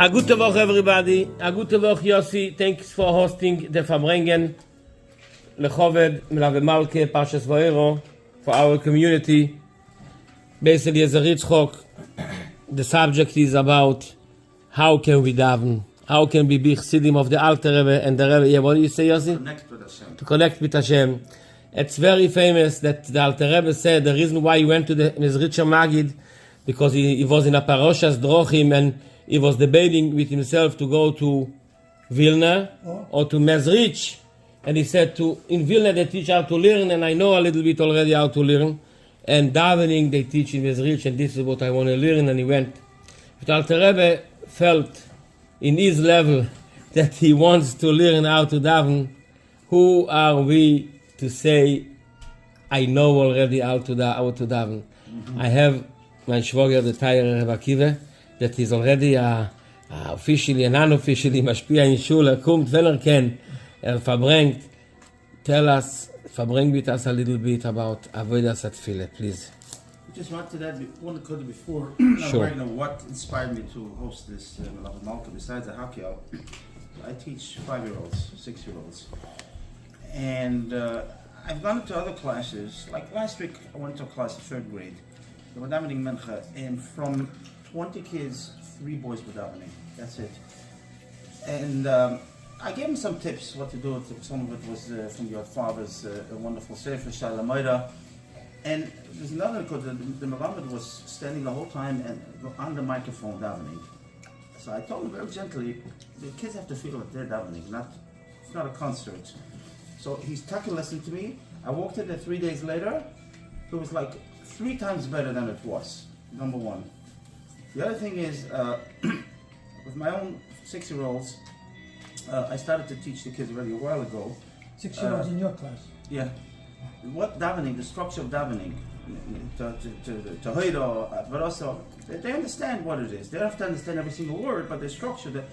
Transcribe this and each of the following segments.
A gute Woche, everybody. A gute Woche, Yossi. Thanks for hosting the Farbrengen. Lechoved, Melave Malke, Parshas for our community. Basically, as a Ritzchok, the subject is about how can we daven, how can we be Chassidim of the Alter Rebbe and the Rebbe. Yeah, what do you say, Yossi? Connect with Hashem. To connect with Hashem. It's very famous that the Alter Rebbe said the reason why he went to the Mezritcher Magid, because he was in a Parshas Drochim and he was debating with himself to go to Vilna or to Mezrich. And he said, in Vilna they teach how to learn, and I know a little bit already how to learn. And Davening they teach in Mezrich, and this is what I want to learn. And he went. But Alter Rebbe felt in his level that he wants to learn how to daven. Who are we to say, I know already how to daven? Mm-hmm. I have my Shvoger, the Tire Rebbe Akiva, that is already officially and unofficially mashpia in shul. Kommt, wenn ken, verbringt. Tell us, verbring with us a little bit about avodas atfile, please. I just wanted to add one code before. Sure. I don't know what inspired me to host this Melave Malka besides the Hakia. I teach 5-year-olds, 6-year-olds. And I've gone to other classes. Like last week, I went to a class of 3rd grade. They were davening Mincha, and from 20 kids, 3 boys were davening. That's it. And I gave them some tips what to do. Some of it was from your father's wonderful Sefer Shalamayra. And there's another because the Melamed was standing the whole time and on the microphone davening. So I told him very gently, the kids have to feel that they're davening, it's not a concert. So he's taking lesson to me. I walked in there 3 days later. It was like 3 times better than it was, number one. The other thing is, with my own 6-year-olds, I started to teach the kids already a while ago. 6-year-olds in your class? Yeah. What davening, the structure of davening, to Hoido, Advaroso, they understand what it is. They don't have to understand every single word, but the structure.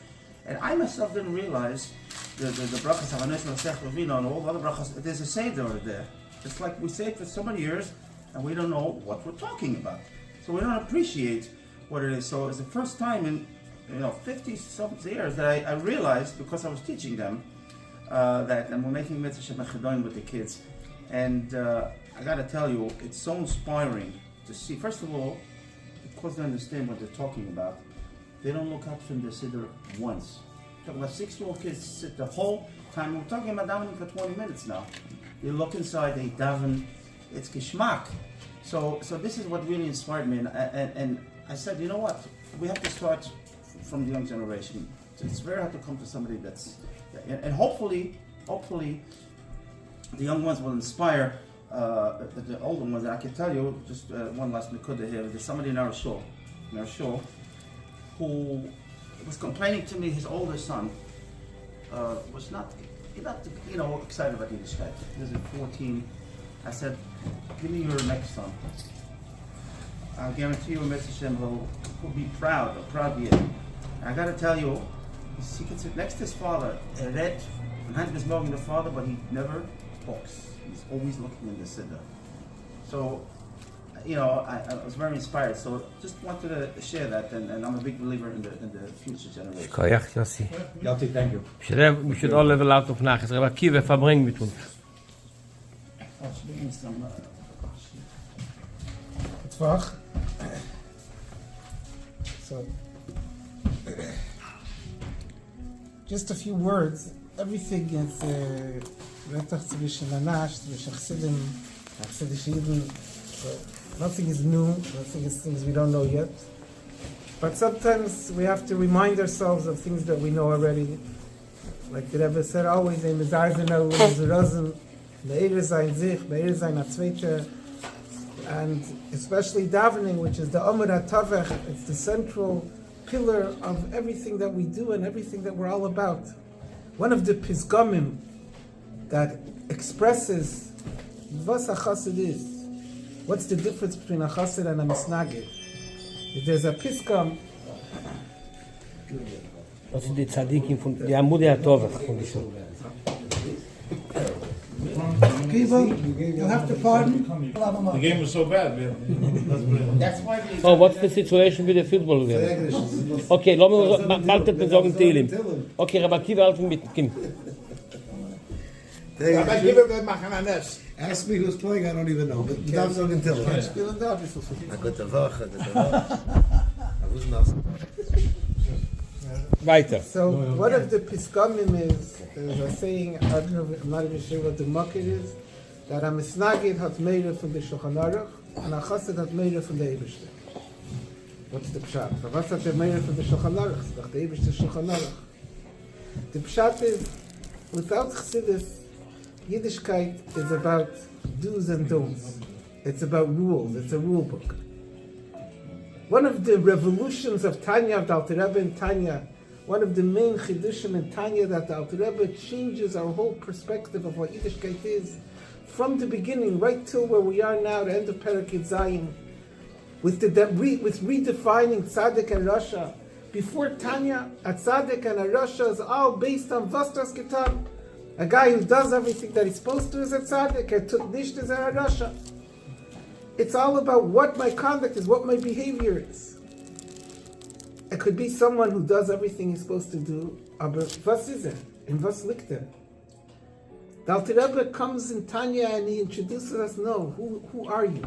And I myself didn't realize the brachas, Havanes, Masech, Ravino, and all the other brachas, there's a seder over there. It's like we say it for so many years, and we don't know what we're talking about. So we don't appreciate what it is. So it's the first time in 50-something years that I realized, because I was teaching them, that, and we're making mitzvah shemechadoim with the kids. And I got to tell you, it's so inspiring to see. First of all, because they understand what they're talking about, they don't look up from the siddur once. Talking about 6-year-old kids sit the whole time. We're talking about davening for 20 minutes now. They look inside, they daven. It's geschmack. So this is what really inspired me. And I said, you know what? We have to start from the young generation. It's very hard to come to somebody and hopefully, the young ones will inspire the older ones. And I can tell you, just one last nekuda here. There's somebody in our shul, who was complaining to me. His older son was not excited about Yiddishkeit. He was 14. I said, give me your next son. I'll guarantee you, Mr. Shem will be proud yet. I got to tell you, he can sit next to his father, read from Hans Bismorgen the father, but he never talks. He's always looking in the siddur. So, I was very inspired. So, just wanted to share that, and I'm a big believer in the future generation. Koyach, Yossi. Yossi, thank you. We should all level out of nachas. Rebbe Akiva, Farbrengen mit uns. So, just a few words. Everything is Retach zwischen Anash, zwischen Chassidim, Chassidish Yidden. Nothing is new. Nothing is things we don't know yet. But sometimes we have to remind ourselves of things that we know already. Like the Rebbe said always, in Mezarzen Zerazim, Me'er Zayin Zich, Me'er Zayin Atzveitcher, and especially davening, which is the Amud HaTavech. It's the central pillar of everything that we do and everything that we're all about. One of the Pisgamim that expresses what a chassid is. What's the difference between a chassid and a misnagid? If there's a Pisgam, Das sind die Tzadikim von die Amud HaTavech von die Shul. You'll have to pardon. The game was so bad, man. That's why we. Oh, what's the situation with the football game? Okay, lass mir bald mit sagen Telim. Okay, Rabbi Kiva helfen mit Kim. Rabbi Kiva will machen a nest. Ask me who's playing, I don't even know. But Dav Zogen Tillem. A gute Woche, a gute Woche. I was not. Weiter. So one of the Piskamim is a saying, I don't know, I'm not even sure what the muck it is, that a Misnagid hat Meire from the Shulchan Aruch and a Chassid hat Meire from the Eibishter. What's the Pshat? For what's hat Meire from the Shulchan Aruch? Doch the Eibishter Shulchan Aruch. The Pshat is, without Chassidus, Yiddishkeit is about do's and don'ts. It's about rules. It's a rule book. One of the revolutions of Tanya, of the Alter Rebbe in Tanya, one of the main chidushim in Tanya, that the Alter Rebbe changes our whole perspective of what Yiddishkeit is, from the beginning right till where we are now, the end of Perek Yud Zayin, with redefining Tzaddik and Rasha. Before Tanya, a Tzaddik and a Rasha is all based on Vastas Kitab. A guy who does everything that he's supposed to is a tzaddik, a tutnish is a rasha. It's all about what my conduct is, what my behavior is. It could be someone who does everything he's supposed to do, but was is it? And was liegt er? The Alter Rebbe comes in Tanya and he introduces us, no, who are you?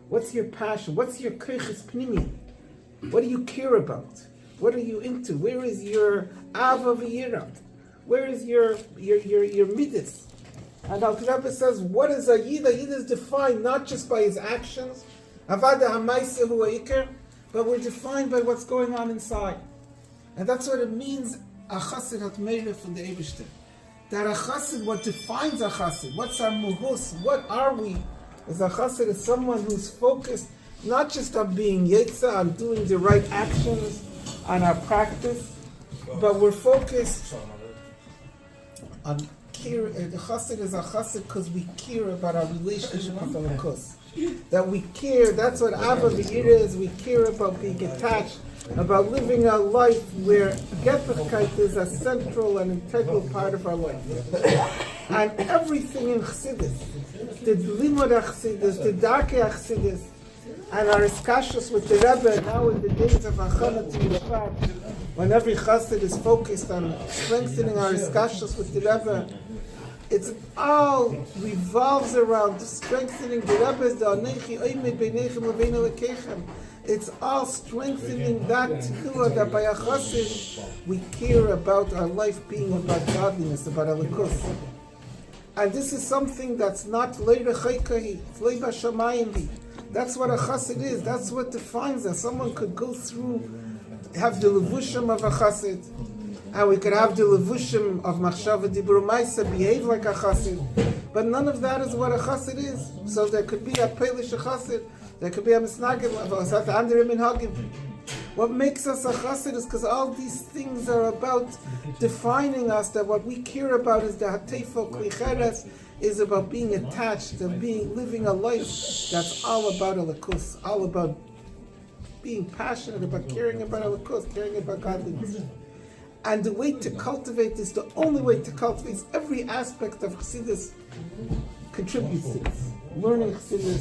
What's your passion? What's your koiches pnimi? What do you care about? What are you into? Where is your ava v'yira? Where is your midas? And Alter Rebbe says, what is a yid? A yid is defined not just by his actions, avada hamaisa hu ha'ikar, but we're defined by what's going on inside. And that's what it means, a chassid hat meire from the Eibishter. That a chassid, what defines a chassid, what's our muhus, what are we? As a chassid is someone who's focused not just on being yetza, on doing the right actions, on our practice, but we're focused on care. The chassid is a chassid because we care about our relationship with the Elokus. That we care, that's what Ava V'Yira is, we care about being attached, about living a life where Gepachkeit is a central and integral part of our life. And everything in Chassidus, the Limud Chassidus, the Darkei Chassidus, and our iskashus with the Rebbe now in the days of Achana to Yishvat, when every chassid is focused on strengthening our iskashus with the Rebbe, it's all revolves around strengthening the Rebbe's the Anechi Oimid Beinechem Leveinu Lekechem. It's all strengthening that tefillah that by a chassid we care about our life being about godliness, about Elokus. And this is something that's not leira chaykahi, it's leiba shamayim. That's what a chassid is. That's what defines us. Someone could go through, have the levushim of a chassid, and we could have the levushim of machshava dibur ma'isa, behave like a chassid. But none of that is what a chassid is. So there could be a pelish chassid, there could be a misnagim, a andere minhagim. What makes us a chassid is because all these things are about defining us, that what we care about is the hatefo klicheres, is about being attached and living a life that's all about Elokus, all about being passionate about caring about Elokus, caring about godliness. And the way to cultivate this, the only way to cultivate this, every aspect of Chassidus contributes to this. Learning Chassidus,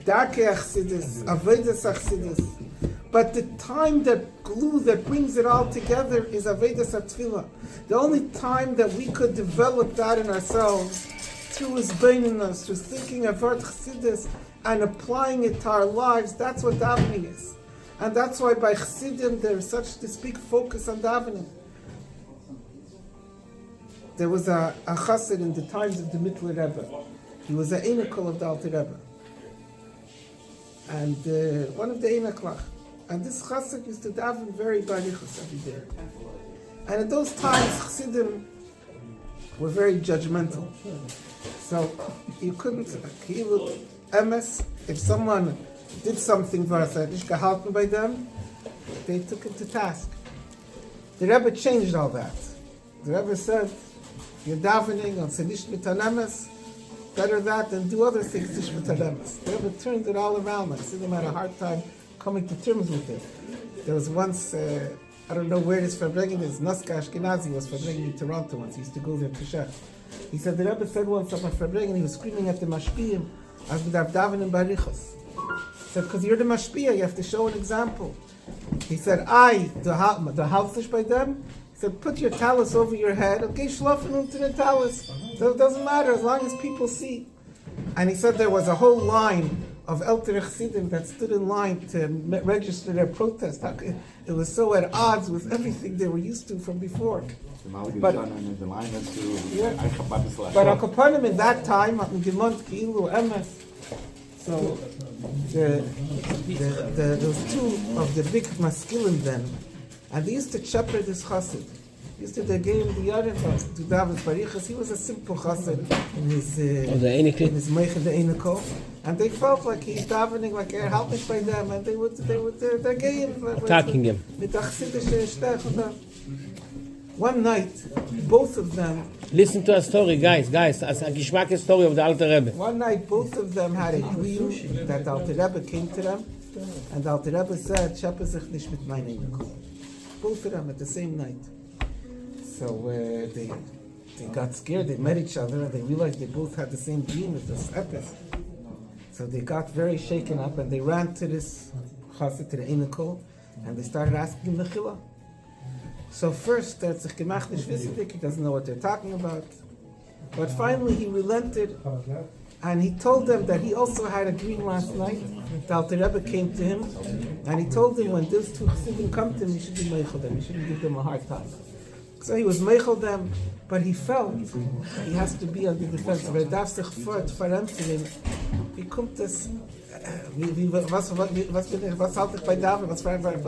Darkei Chassidus, Avodas Chassidus. But the time, that glue that brings it all together is Avodas HaTfilah. The only time that we could develop that in ourselves through his baininess, through thinking of our Chassidus and applying it to our lives, that's what Davening is. And that's why by Chassidim there's such this big focus on Davening. There was a Chassid in the times of the Mittler Rebbe. He was an Einikel of the Alter Rebbe. And one of the Einiklach. And this Chassid used to daven very barichus every day. And in those times, Chassidim were very judgmental. So you couldn't, emes, if someone did something for us, nicht gehalten by them, they took it to task. The Rebbe changed all that. The Rebbe said, you're davening on Senish Mitanemes, better that than do other things, Tish Mitanemes. The Rebbe turned it all around. Like Chassidim had a hard time coming to terms with it. There was once I don't know where this Farbrengen is. Naska Ashkenazi was Farbrengen in Toronto once. He used to go there to Shech. He said the Rebbe said once on Farbrengen, he was screaming at the Mashpiyim as with Davening Barichos. He said, because you're the Mashpiyah, you have to show an example. He said, the Halfish by them, he said, put your talus over your head, okay, shlofen to the talus. So it doesn't matter as long as people see. And he said there was a whole line of Elter Chassidim that stood in line to register their protest. It was so at odds with everything they were used to from before. But Al Kapanim in that time, so there was two of the big maskilim then, and they used to shepherd this chassid. Used to they gave him the yard to daven parichas. He was a simple chassid in his meichel the einiko, and they felt like he's davening like helping by them, and they gave attacking him. One night, both of them. Listen to a story, guys. As a geschmack story of the Alter Rebbe. One night, both of them had a dream that the Alter Rebbe came to them, and the Alter Rebbe said, "Shabbos sich nicht mit meinem." Both of them at the same night. So they got scared. They met each other, and they realized they both had the same dream as this epis. So they got very shaken up, and they ran to this chassid, to the Einakol, and they started asking him mechila. So first, he doesn't know what they're talking about. But finally, he relented, and he told them that he also had a dream last night. The Alter Rebbe came to him, and he told him when those two chassidim come to him, you should be meichel them. You shouldn't give them a hard time. So he was meichel them, but he felt he has to be on the defense. Aber darf sich verämpfen. Wie kommt das? Was halte ich bei Daven? Was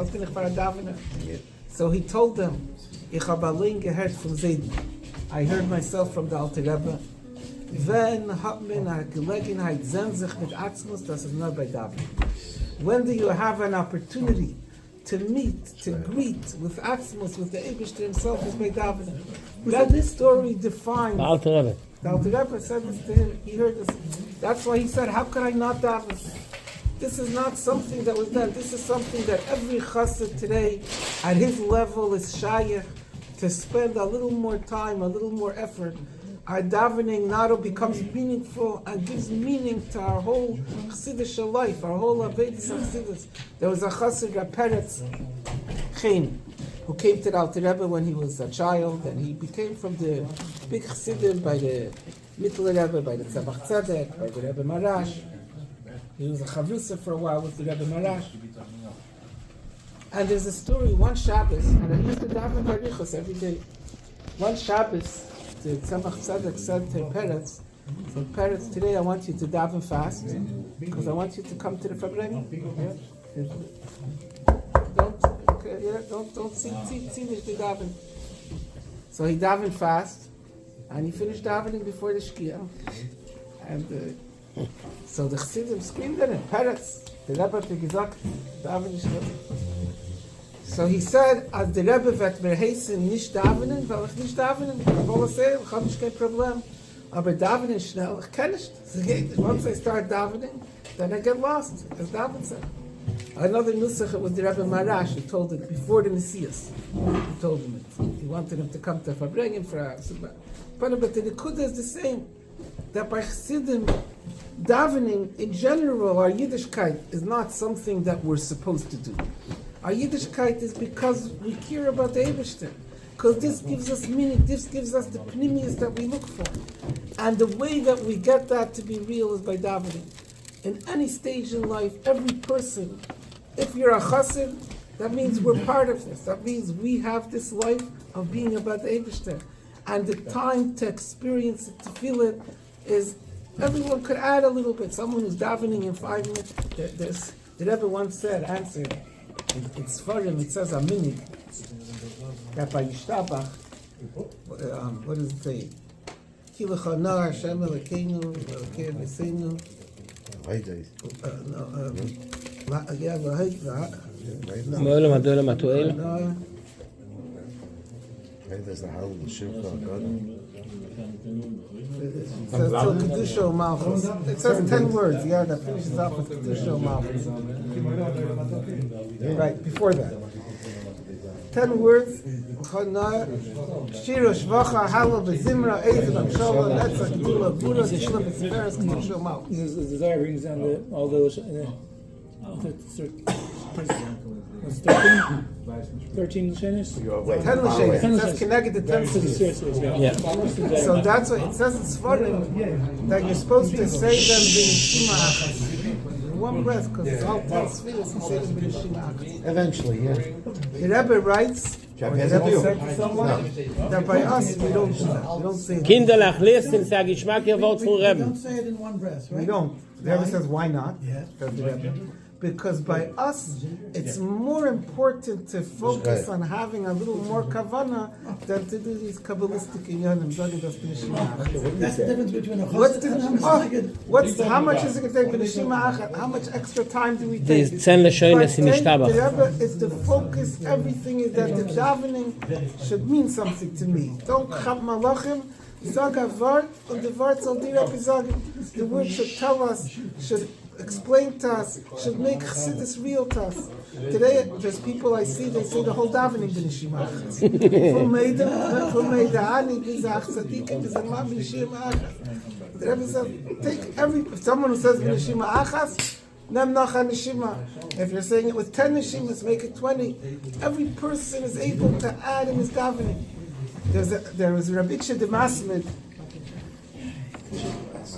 bin ich für ein Davener? So he told them, Ich habe allein gehört von Seiden. I heard myself from the Alter Rebbe. Wenn hat man eine Gelegenheit, sehen sich mit Atzmus, das ist nur bei Daven. When do you have an opportunity to meet, to greet with Atzmus, with the Eibishter himself, is by Daven? That this story defines. The Alter Rebbe. The Alter Rebbe said this to him. He heard this. That's why he said, how could I not daven? This is not something that was done. This is something that every chassid today, at his level, is shayach to spend a little more time, a little more effort. Our davening now becomes meaningful and gives meaning to our whole chassidish life, our whole avedis chassidus. There was a chassid, Peretz Chen, who came to the Alter Rebbe when he was a child, and he became from the big chassidim by the Mittler Rebbe, by the Tzemach Tzedek, by the Rebbe Marash. He was a chavrusa for a while with the Rebbe Marash. And there's a story, one Shabbos, and I used to daven barichos every day. One Shabbos, the Tzemach Tzedek said to Peretz, today I want you to daven fast, because I want you to come to the Farbrengen. Don't see the daven. So he davened fast, and he finished davening before the Shkia. And so the Chassidim screamed at him, Peretz, the Rebbe hat gesagt, daven ist nicht. So he said, as the Rebbe wird mir heißen, nicht davenen, weil ich nicht davenen, ich will es sehen, ich habe nicht kein Problem. Aber davenen schnell, ich kann nicht. Once I start davening, then I get lost, as Daven said. Another nusach was the Rebbe Marash, who told it before the Messias. He told him it. He wanted him to come to Farbrengen for a but the Nikuda is the same. That by Chassidim, davening in general, our Yiddishkeit is not something that we're supposed to do. Our Yiddishkeit is because we care about the Eibishter. Because this gives us meaning, this gives us the pnimius that we look for. And the way that we get that to be real is by davening. In any stage in life, every person, if you're a chassid, that means we're part of this. That means we have this life of being about the Eibishter. And the time to experience it, to feel it, is everyone could add a little bit. Someone who's davening in 5 minutes. The Rebbe once answered, it's for him, it says a minig, that by Yishtabach, what does it say? Kilecha nar, Hashem Elokeinu, Elokei V'seinu. Mo'elam Adolam Atuel. There's the Hal, the Shivcha, God. It says till Kedusha Malchus. It says 10 words, that finishes off with Kedusha Malchus. Right, before that. 10 words. Shira, Shvacha, Halal, V'Zimra, Ezel, Amshala, Netzach, Gdula, Gura, Tila, V'Seferes, K'Shil, Mal. The desire brings down all those. 13 Lashonos? 10 Lashonos. It says connected to 10 cities. Yeah. So that's what it says in Sfarim, that you're supposed to say them b'neshima achas. In one breath, because it's all 10 spheres, you say them b'neshima achas. Eventually, yeah. The Rebbe writes, or the Rebbe said to someone, that by us we don't do that. We don't say it. Kinderlach, listen, sag ich mag ihr Wort von We Rebbe. don't say it in one breath, right? We don't. The Rebbe says, why not? Yeah. Says the Rebbe. Because by us, it's more important to focus on having a little more kavana than to do these kabbalistic inyanim. That's the difference between a What's chassid and a masagid. how much is it going to take for the Shema Achad? How much extra time do we Die take? 10 Lashonos sind nicht The dabei. Rebbe is the focus. Everything is that the davening should mean something to me. Don't chab malachim. Sag a vart, and the vart soll dir etwas sagen. The word should tell us, should explain to us, should make chassidus real to us. Today, there's people I see, they say the whole davening b'neshima achas. From Meida, Ani, Bizach, Tzadikim, Bizach, Ma, b'neshima achas. The Rebbe says, if someone who says b'neshima achas, nem nach neshima. If you're saying it with 10 neshimas, make it 20. Every person is able to add in his davening. There was Rabbi Ikshah de Masmid,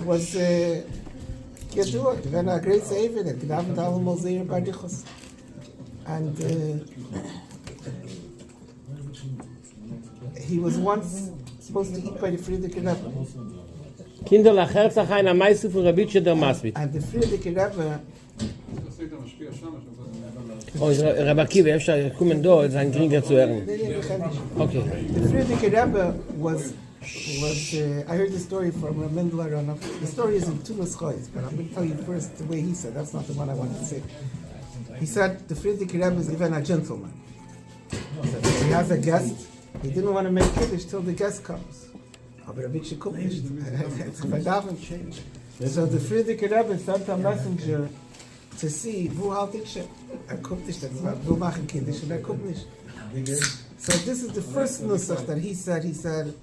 was Yadua, when a great savior that David al Motzaei Bardichos, and he was once supposed to eat by the Frierdiker Rebbe, Kinderlach, herzach ein am meisten von Rabbi der Masbit. and the Frierdiker Rebbe. Oh, Rabbi Akiva, אפשר kommen da, ist ein Geringer zu hören. Okay. The Frierdiker Rebbe was I heard the story from Mendler. The story is in two Neschois, but I'm going to tell you first the way he said. That's not the one I wanted to say. He said the Frierdiker Rebbe is even a gentleman. He has a guest. He didn't want to make Kiddush till the guest comes. Aber Rabbi Ikshah kommt nicht. So the Frierdiker Rebbe sent a messenger to see wo halt Ikshah. Kommt nicht. Wo machen Kiddush? Und kommt nicht. So this is the first nusach that he said. He said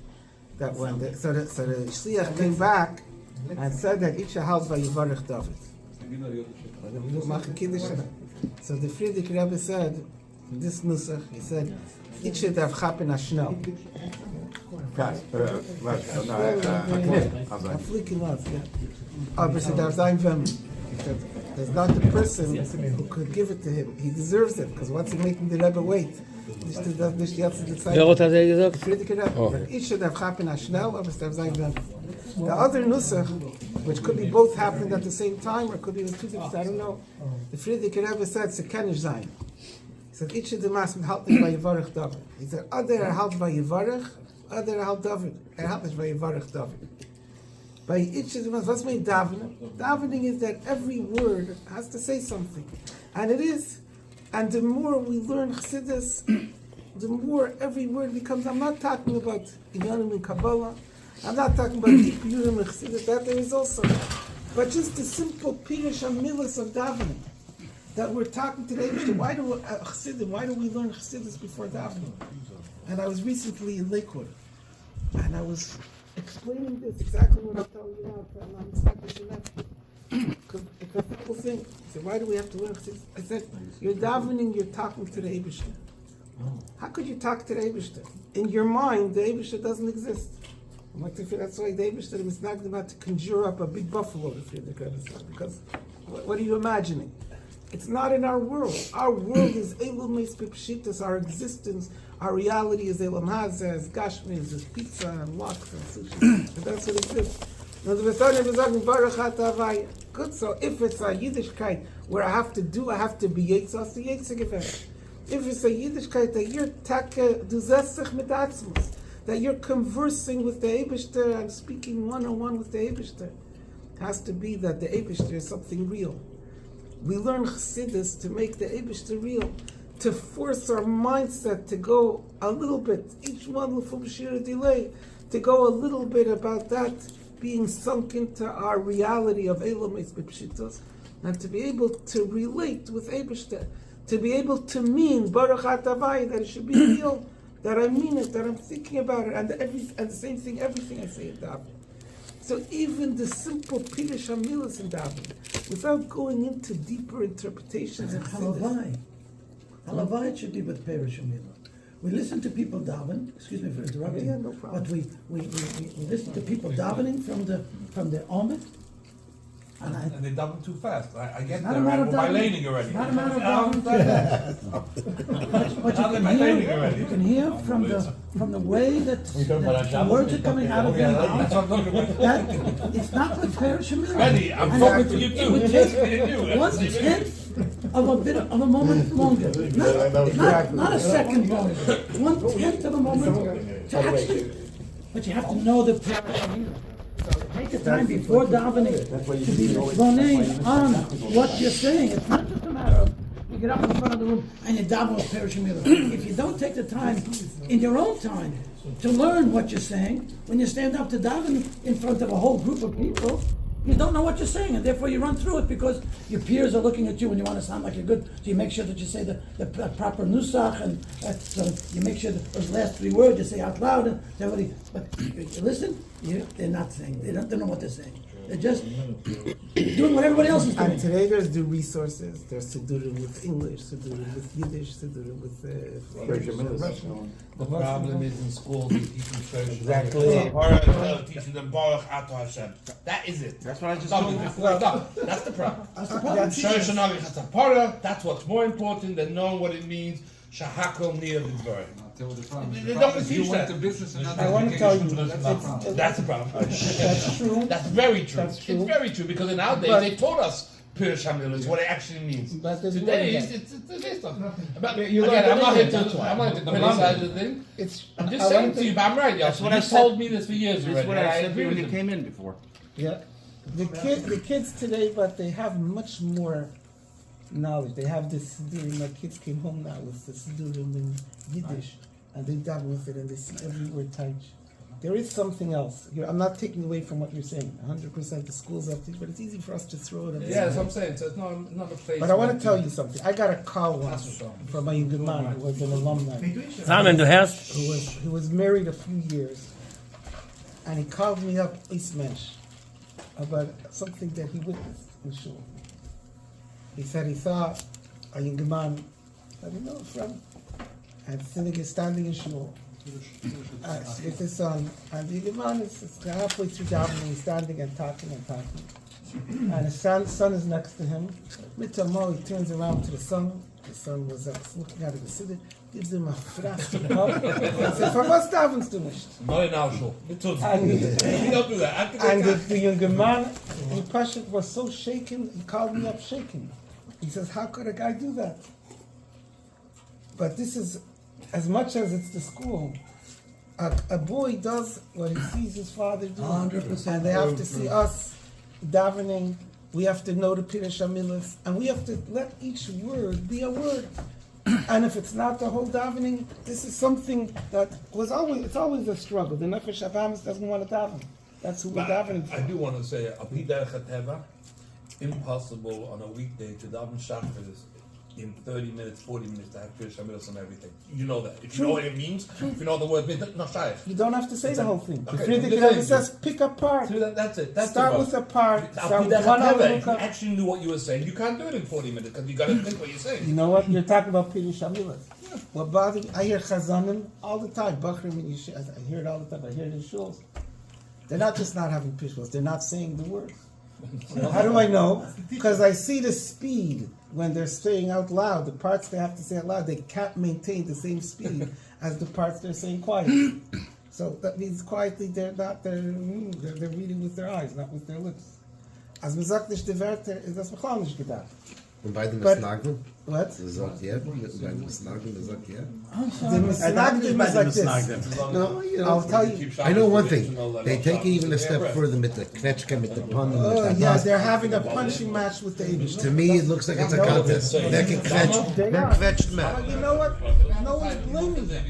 that when the shliach came back and said that Ikshah held by Yivarech David. So the Frierdiker Rebbe said this nusach. He said Ikshah darf chappen a schnell. A flicken was, yeah. Aber sie darf sein Vemmen. He said there's not the person who could give it to him. He deserves it because what's he making the Rebbe wait? Wer hat das gesagt? The other nusach, which could be both happened at the same time, or could be two different, I don't know. The Frierdiker Rebbe said, "Sekenish zayin." He said, "Each of the mas halt nicht by Yivarech David." He said, "Other halt by Yivarech, other halt David. Halt nicht by Yivarech David." By each of the mas, what's mean davening? Davening is that every word has to say something, and it is. And the more we learn Chassidus, the more every word becomes. I'm not talking about Inyanim and Kabbalah. I'm not talking about deep Yurim and Chassidus. That there is also, but just the simple Pirush and Milas of davening that we're talking today. Why do we learn Chassidus before davening? And I was recently in Lakewood, and I was explaining this exactly what I'm telling you now. Because people think, so why do we have to learn Chassidus? I said, you're davening, you're talking to the Eibishter. How could you talk to the Eibishter? In your mind, the Eibishter doesn't exist. I'm like, that's why the Eibishter is not about to conjure up a big buffalo because what are you imagining? It's not in our world. Our world is Elam Meis Pipshitas, our existence, our reality is Elam Hazeh, is Gashmi, is pizza and lox and sushi. And that's what it is. Good, so if it's a Yiddishkeit where I have to be Yitzhak, the Yitzhak event. If it's a Yiddishkeit that you're that you're conversing with the Eibishter and speaking one-on-one with the Eibishter, it has to be that the Eibishter is something real. We learn Chassidus to make the Eibishter real, to force our mindset to go a little bit, each one with a delay, to go a little bit about that being sunk into our reality of Elam Eis B'Pshitos, and to be able to relate with Eibishter. to be able to mean Baruch Atavai, that it should be real, that I mean it, that I'm thinking about it, and the same thing, everything I say in davening. So even the simple Pirush HaMilos in davening, without going into deeper interpretations and Halavai. Halavai it should be with Perush HaMilah. We listen to people daven. Excuse me for interrupting. Yeah, no problem. But we listen to people davening from the Omed. And they daven too fast. I get Not there, a matter I'm of by davening. laning already. Not a matter of davening. But I'm by laning already. you can hear from the way that the words are coming out of your mouth. That's what I'm talking about. That it's not with Perush HaMilah. Eddie, I'm And talking it to you would- too. It would take 1/10 of a moment longer. Not a second longer. 1/10 of a moment to actually. But you have to know the Perush HaMilah. Take the time before davening to be zoned on what you're saying. It's not just a matter of you get up in front of the room and you daven with Perush HaMilah. If you don't take the time in your own time to learn what you're saying, when you stand up to daven in front of a whole group of people, you don't know what you're saying, and therefore you run through it because your peers are looking at you and you want to sound like you're good. So you make sure that you say the proper nusach, and so you make sure that those last 3 words you say out loud. And everybody, but you listen, they're not saying. They don't know what they're saying. They're just doing what everybody else is doing. And today there's the resources. There's Siddurim with English, Siddurim with Yiddish, Siddurim with Russian. The problem is in schools they teach them church. Exactly. Teaching them Baruch Ato Hashem. That is it. That's what I just Stop told it. you. Stop. That's the problem. Church and Agich Hatzapara, that's what's more important than knowing what it means. Shahakol Nir B'dvarim. They don't teach that. I want to tell you, That's the problem. that's true. That's very true. That's true. It's very true because nowadays But- they taught us Pirush HaMilah is what it actually means. But there's Today more than it's this stuff. But You again, learn I'm not it, here that's to why. I'm not here to The criticize Bible. the thing. It's. I'm just I saying want to you, but I'm right. That's what you I said. told me this for years That's already. what and I said agree when with you it. came in before. Yeah, the kids today, but they have much more knowledge. They have this Siddurim. My kids came home now with the Siddurim in Yiddish, and they daven with it, and they see every word touch. There is something else. I'm not taking away from what you're saying. 100% the schools have to, but it's easy for us to throw it. Yeah, that's what I'm saying. So it's not a place. But I want to tell you something. I got a call once That's what's from a young man who was an alumni. Simon, du hörst? Who was married a few years, and he called me up, Ismensch, about something that he witnessed in shul. He said he saw a young man, I don't know, from, and sitting is standing in shul with his son, and the young man is halfway through davening, he's standing and talking, and his son is next to him. Mitamol, he turns around to the son. The son was looking at the siddur, gives him a frastic hug, and says, "For what's davenst du nicht?" Not in our show. And You don't do that. and the young man in Pashut was so shaken, he called me up shaking. He says, "How could a guy do that?" But this is, as much as it's the school, a boy does what he sees his father do. 100%. And they have to see us davening. We have to know the Pirush HaMilos, and we have to let each word be a word. And if it's not the whole davening, this is something that it's always a struggle. The Nefesh HaBamis doesn't want to daven. That's who we're davening I for. do want to say, impossible on a weekday to daven Shabbos in 30 minutes, 40 minutes to have Pirush HaMilos and everything. You know that. If you know what it means, if you know the word, not shaykh. You don't have to say the whole thing. Okay, The Friedrich I'm Rebbe just says, pick a part. So that's it. That's Start the with a part. If Start with one hour. you actually knew what you were saying, you can't do it in 40 minutes because you got to think what you're saying. You know what? You're talking about Pirush HaMilos. What bothers me, I hear Chazanim all the time. Bachrim and Yeshiva, I hear it all the time. I hear it in shuls. They're not just not having pishvos, they're not saying the words. How do I know? Because I see the speed when they're saying out loud. The parts they have to say out loud, they can't maintain the same speed as the parts they're saying quietly. So that means quietly they're reading with their eyes, not with their lips. As man sagt nicht die Wörter, ist das Bechlal nicht gedacht. Und bei dem But- Snageln? What? Das sagt ja. Bei dem Snageln, das sagt ja. The Misnagdim is like this. No, you know, I'll tell you. I know one thing. They take it even a step further with the kvetchka, with the pun, Oh, with the yeah, bas. they're having a punching match with the Abish. To me, it looks like it's a contest. They're kvetched. They They're are. kvetched man. You know what? No one's blaming them.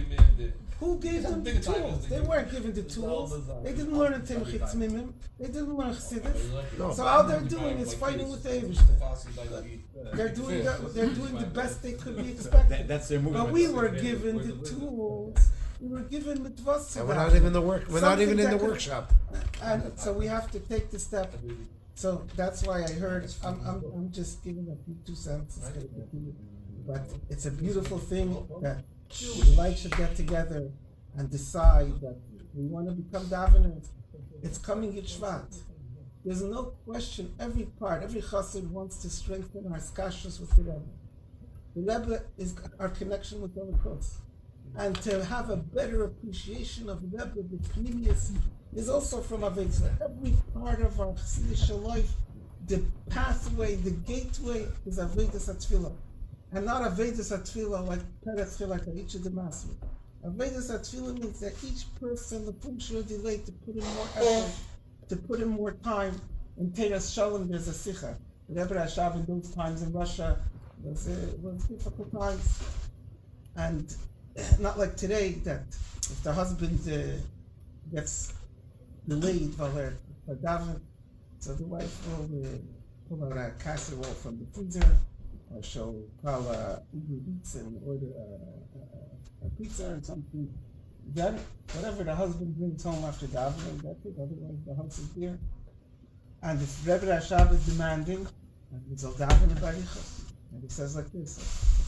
Who gave them the tools? They weren't given the tools. They didn't learn in Tim Chitzmimim. They didn't learn Chassidus. So all they're doing is fighting with the Eivishter. They're doing the best they could be expected. That's their movement. But we were given the tools. We were given mitzvahs. And we're not even in the workshop. And so we have to take the step. So that's why I heard. I'm just giving a few 2 cents. But it's a beautiful thing that the light should get together and decide that we want to become daveners. It's coming Yud Shvat. There's no question. Every chassid wants to strengthen our skashus with the Rebbe. The Rebbe is our connection with the Elokus. And to have a better appreciation of the Rebbe, the previous, is also from Avedis. Every part of our chassidish life, the pathway, the gateway is Avedis HaTfilah. And not Avedis HaTfilah like Peretz Chilak, like each of the Masri. Avedis HaTfilah means that each person, the Pumshur delay, to put in more effort, to put in more time. In Teras Shalom, there's a Sikha. The Rebbe Rashav in those times in Russia was difficult times. And not like today, that if the husband gets delayed for davening, so the wife will pull out a casserole from the freezer, or she'll call Uber Eats and order a pizza or something. Then, whatever the husband brings home after davening, that's it. Otherwise, the house is there. And if Rebbe Rashav is demanding, and he's all davening baricha, and he says like this,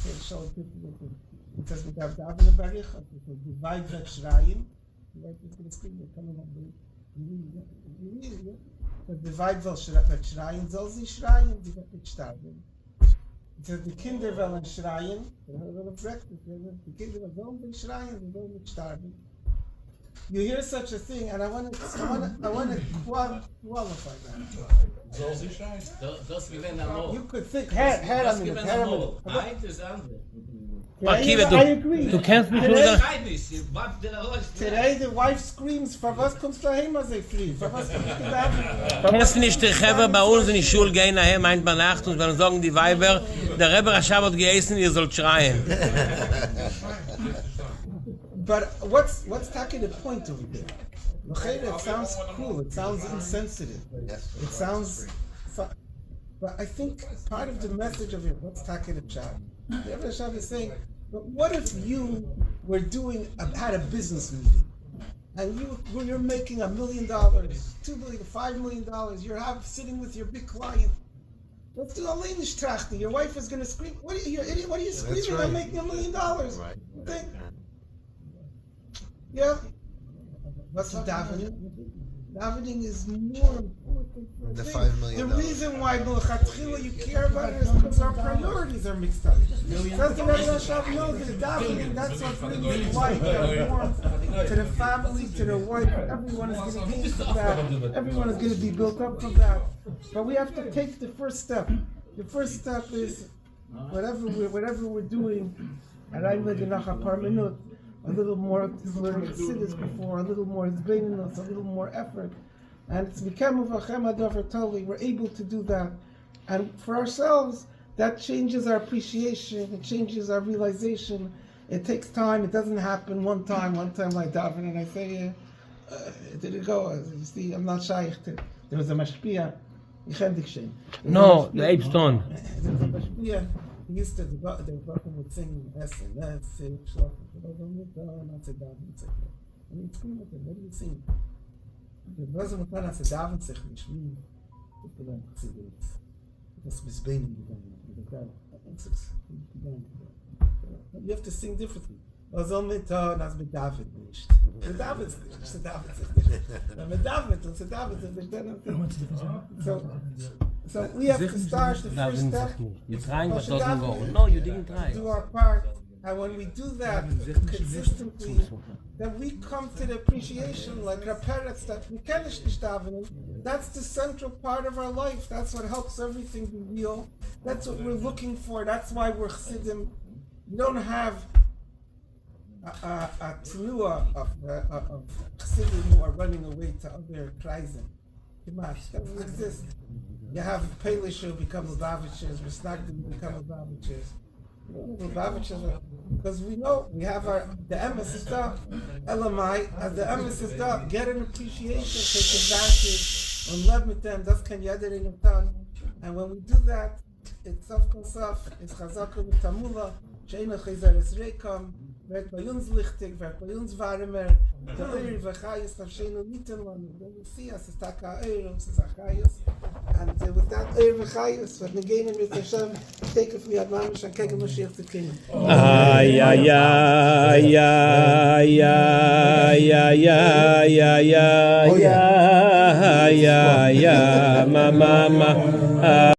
okay, show it people. It says we have davening baricha. It says divide that shrayim. Right, it's going to scream. They're coming up. Divide that shrayim. Zolzi shrayim. Divide shtavim. It says the kinder wollen schreien. They have a little breakfast. The kinder wollen schreien. They wollen shtavim. You hear such a thing, and I want to qualify that. You could think, I agree. Today the wife screams, "For was kommst du heim, als flieh? For was kommst du da?" Kannst nicht die Chäfer bei uns in die Schule gehen nachher meint man Nacht und dann sagen die Weiber, der Rebbe Rashav hat gegessen, ihr sollt schreien. But what's taking the point over there? It sounds cruel. It sounds insensitive. It sounds. But I think part of the message of it, what's taking the child? The Rebbe Rashav is saying, but what if you were had a business meeting, and you're making $1 million, $2 million, $5 million. You're sitting with your big client. Let's do a Leinish Trachte. Your wife is going to scream. What are you idiot? What are you screaming? Right. I'm making $1 million. Right. Okay. Yeah. What's davening? Davening is more important. The $5 million. The reason why you care about it is because our priorities are mixed up. That's the Rebbe Rashav knows that davening, that's what brings life and warmth to the family, to the wife. Everyone is going to gain from that. Everyone is going to be built up from that. But we have to take the first step. The first step is whatever we're doing, and I'm living a minute. A little more learning Chassidus before, a little more Davening, a little more effort. And it's become totally, we're able to do that. And for ourselves, that changes our appreciation, it changes our realization. It takes time, it doesn't happen one time like Davening, and I say, did it go? You see, I'm not shaykh. There was a mashpia, No, the Ape Stone. There was a mashpia. He used to, the Baruch would sing S and S, Shlach, and it's scream with him, what do you sing? The Baruch would tell us, daven sich nicht, wie, ich bin ein Chassidus. Das ist Davening gegangen, you have to sing differently. Also mit David nicht. Mit David nicht, mit David nicht. Mit David nicht. So we have to start the first step. You trying but doesn't go. No, you didn't try. Do our part, and when we do that consistently, then we come to the appreciation, like our parents, that we can nicht davening. That's the central part of our life. That's what helps everything be real. That's what we're looking for. That's why we're chassidim. You don't have a tenua of chassidim who are running away to other kreisen. Kimash doesn't exist. You have Pelish who become Lubavitchers, Misnagdim become Lubavitchers. Because we know we have the emes is da, Elamai, as the emes is da, get an appreciation, take advantage, and love with them, das kan jeder in dem Tan. And when we do that, it's sof kol sof, it's chazaka with tamula, sheina chizares reikam, wird bei uns lichtig, wird bei uns warmer, der Eir v'chayis av sheinu nitenlan, then we see us, it's taka Eir, it's achayis, and with that Eir v'chayis, what negain with Hashem, take it from Yad Mamish, and kegel Mashiach to King. Ay, ay, ay, ay, ay, ay, ay, ay, ay, ay, ay, ay, ma, ma, ma,